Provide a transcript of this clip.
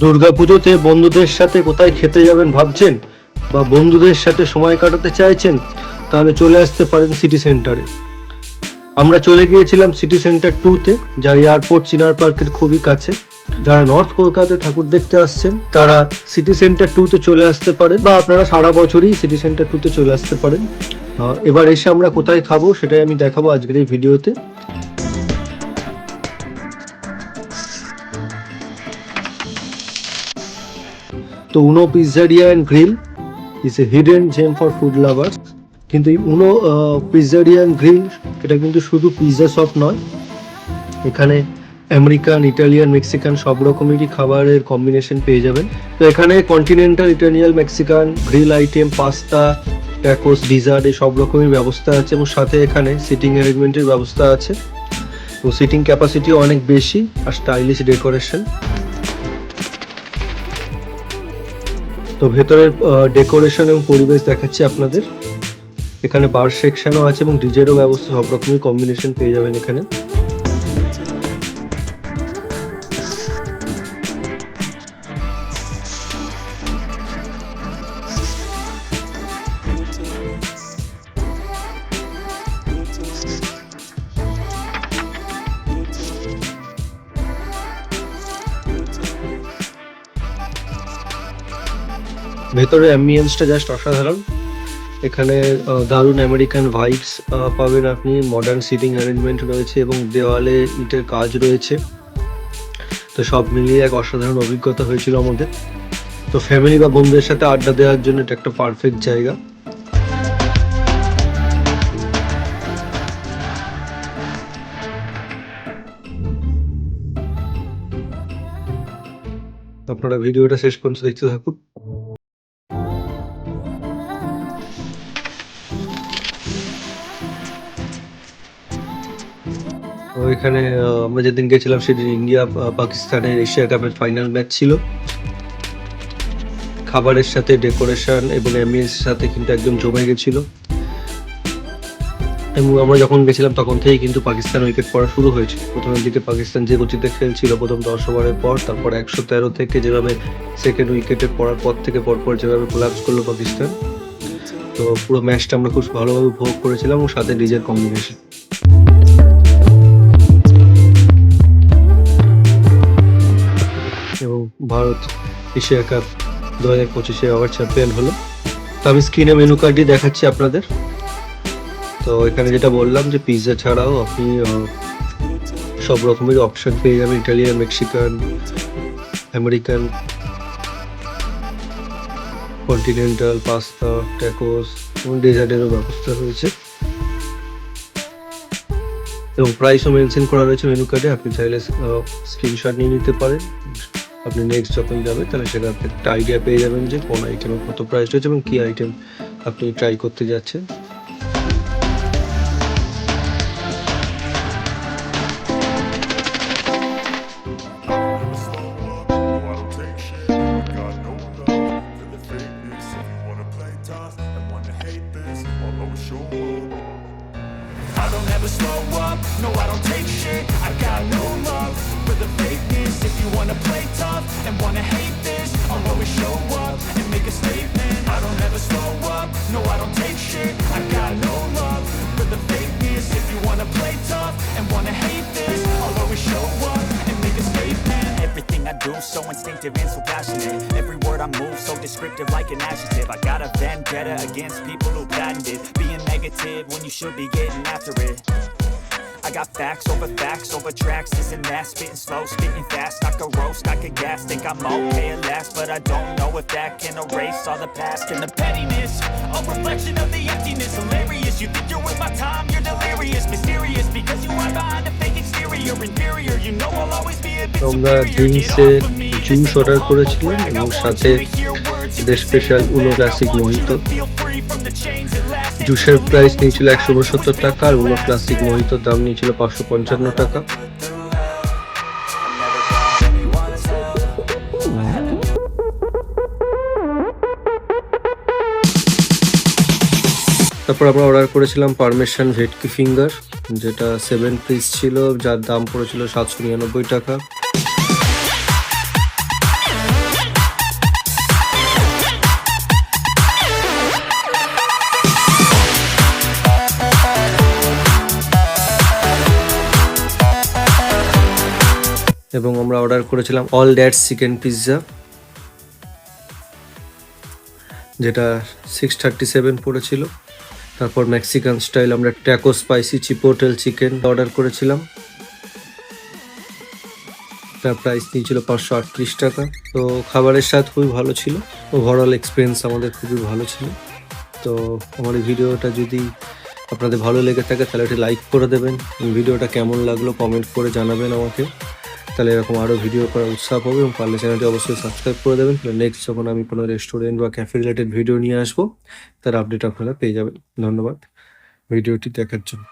দুর্গাপুজোতে বন্ধুদের সাথে কোথায় খেতে যাবেন ভাবছেন, বা বন্ধুদের সাথে সময় কাটাতে চাইছেন, তাহলে চলে আসতে পারেন সিটি সেন্টারে। আমরা চলে গিয়েছিলাম সিটি সেন্টার 2-তে, যা এয়ারপোর্ট চিনার পার্কের খুবই কাছে। যারা নর্থ কলকাতায় ঠাকুর দেখতে আসছেন তারা সিটি সেন্টার 2-তে চলে আসতে পারেন, বা আপনারা সারা বছরই সিটি সেন্টার 2-তে চলে আসতে পারেন। এবার এসে আমরা কোথায় খাবো সেটাই আমি দেখাবো আজকের এই ভিডিওতে। তো Uno Pizzeria and grill is a hidden gem for food lovers. কিন্তু এই উনো পিজ্জারিয়া অ্যান্ড গ্রিল এটা কিন্তু শুধু পিৎজা শপ নয়, এখানে আমেরিকান, ইটালিয়ান, মেক্সিকান সব রকমেরই খাবারের কম্বিনেশন পেয়ে যাবেন। তো এখানে continental, Italian, Mexican, grill item, pasta, tacos, dessert এই সব রকমের ব্যবস্থা আছে, এবং সাথে এখানে সিটিং অ্যারেঞ্জমেন্টের ব্যবস্থা আছে। তো সিটিং ক্যাপাসিটিও অনেক বেশি, আর স্টাইলিশ ডেকোরেশন। তো ভেতরের ডেকোরেশন এবং পরিবেশ দেখাচ্ছি আপনাদের। এখানে বার সেকশনও আছে এবং ডিজেরও ব্যবস্থা, সব রকমের কম্বিনেশন পেয়ে যাবেন এখানে। ভেতরে অ্যাম্বিয়েন্সটা জাস্ট অসাধারণ। এখানে দারুণ আমেরিকান ভাইবস পাবেন আপনি। মডার্ন সিটিং অ্যারেঞ্জমেন্ট রয়েছে এবং দেওয়ালে ইটের কাজ রয়েছে। তো সব মিলিয়ে এক অসাধারণ অভিজ্ঞতা হয়েছিল আমাদের। তো ফ্যামিলি বা বন্ধুদের সাথে আড্ডা দেওয়ার জন্য এটা একটা পারফেক্ট জায়গা। আপনারা ভিডিওটা শেষ পর্যন্ত দেখতে থাকুন। তো এখানে আমরা যেদিন গেছিলাম সেদিন ইন্ডিয়া পাকিস্তানের এশিয়া কাপের ফাইনাল ম্যাচ ছিল। খাবারের সাথে ডেকোরেশন এবং অ্যাম্বিয়েন্সের সাথে কিন্তু একদম জমে গেছিল, এবং আমরা যখন গেছিলাম তখন থেকেই কিন্তু পাকিস্তান উইকেট পড়া শুরু হয়েছে। প্রথমের দিকে পাকিস্তান যে গতিতে খেলছিল প্রথম 10 ওভারের পর, তারপর 113 থেকে যেভাবে সেকেন্ড উইকেটে পড়ার পর থেকে পরপর যেভাবে কোলাপস করলো পাকিস্তান, তো পুরো ম্যাচটা আমরা খুব ভালোভাবে উপভোগ করেছিলাম, এবং সাথে ডিজের কম্বিনেশন। এবং ভারত এশিয়া কাপ 2025-এ আবার চ্যাম্পিয়ন হলো। তো আমি স্ক্রিনে মেনু কার্ডটি দেখাচ্ছি আপনাদের। তো এখানে যেটা বললাম যে পিৎজা ছাড়াও আপনি সব রকমের অপশন পেয়ে যাবেন, Italian, Mexican, American, continental, pasta, tacos এবং ডেজার্টেরও ব্যবস্থা রয়েছে, এবং প্রাইসও মেনশন করা রয়েছে মেনু কার্ডে। আপনি চাইলে স্ক্রিনশট নিয়ে নিতে পারেন। আপনি নেক্সট যখন যাবেন তাহলে সেটা আপনি একটা আইডিয়া পেয়ে যাবেন যে কোন আইটেমের কত প্রাইস রয়েছে এবং কী আইটেম আপনি ট্রাই করতে যাচ্ছেন। So instinctive and so passionate. Every word I move so descriptive like an adjective. I got a vendetta against people who patented being negative negative when you should be getting after it. I got facts over tracks, isn't that spitting slow, spitting fast, I could roast, I could gas, think I'm okay at last, but I don't know if that can erase all the past and the pettiness, a reflection of the emptiness, hilarious, you think you're with my time, you're delirious, mysterious, because you are behind a fake exterior, inferior, you know I'll always be a bit আমরা superior, ড্রিঙ্কসে juice order করেছিলাম এবং সাথে এদের special উনো classic mojito. জুসের price নিয়েছিল 169 টাকা আর উনো classic মোহিতোর দাম নিয়েছিল 555 টাকা। তারপর আমরা অর্ডার করেছিলাম পারমেশন ভেটকি ফিঙ্গার, যেটা 7 পিস ছিল, যার দাম পড়েছিল 799 টাকা। এবং আমরা অর্ডার করেছিলাম অল দ্যাটস চিকেন পিৎজা, যেটা 637 পড়েছিল। তারপর মেক্সিকান স্টাইল আমরা ট্যাকো স্পাইসি চিপোটেল চিকেন অর্ডার করেছিলাম, তার প্রাইস নিয়েছিল 538 টাকা। তো খাবারের স্বাদ খুবই ভালো ছিল, ওভারঅল এক্সপিরিয়েন্স আমাদের খুবই ভালো ছিল। তো আমার এই ভিডিওটা যদি আপনাদের ভালো লেগে থাকে তাহলে একটি লাইক করে দেবেন, ভিডিওটা কেমন লাগলো কমেন্ট করে জানাবেন আমাকে, তাহলে এরকম আরও ভিডিও করার উৎসাহ পাবে। এবং পারলে চ্যানেলটি অবশ্যই সাবস্ক্রাইব করে দেবেন, তাহলে নেক্সট যখন আমি কোনো রেস্টুরেন্ট বা ক্যাফে রিলেটেড ভিডিও নিয়ে আসবো তার আপডেট আপনারা পেয়ে যাবেন। ধন্যবাদ ভিডিওটি দেখার জন্য।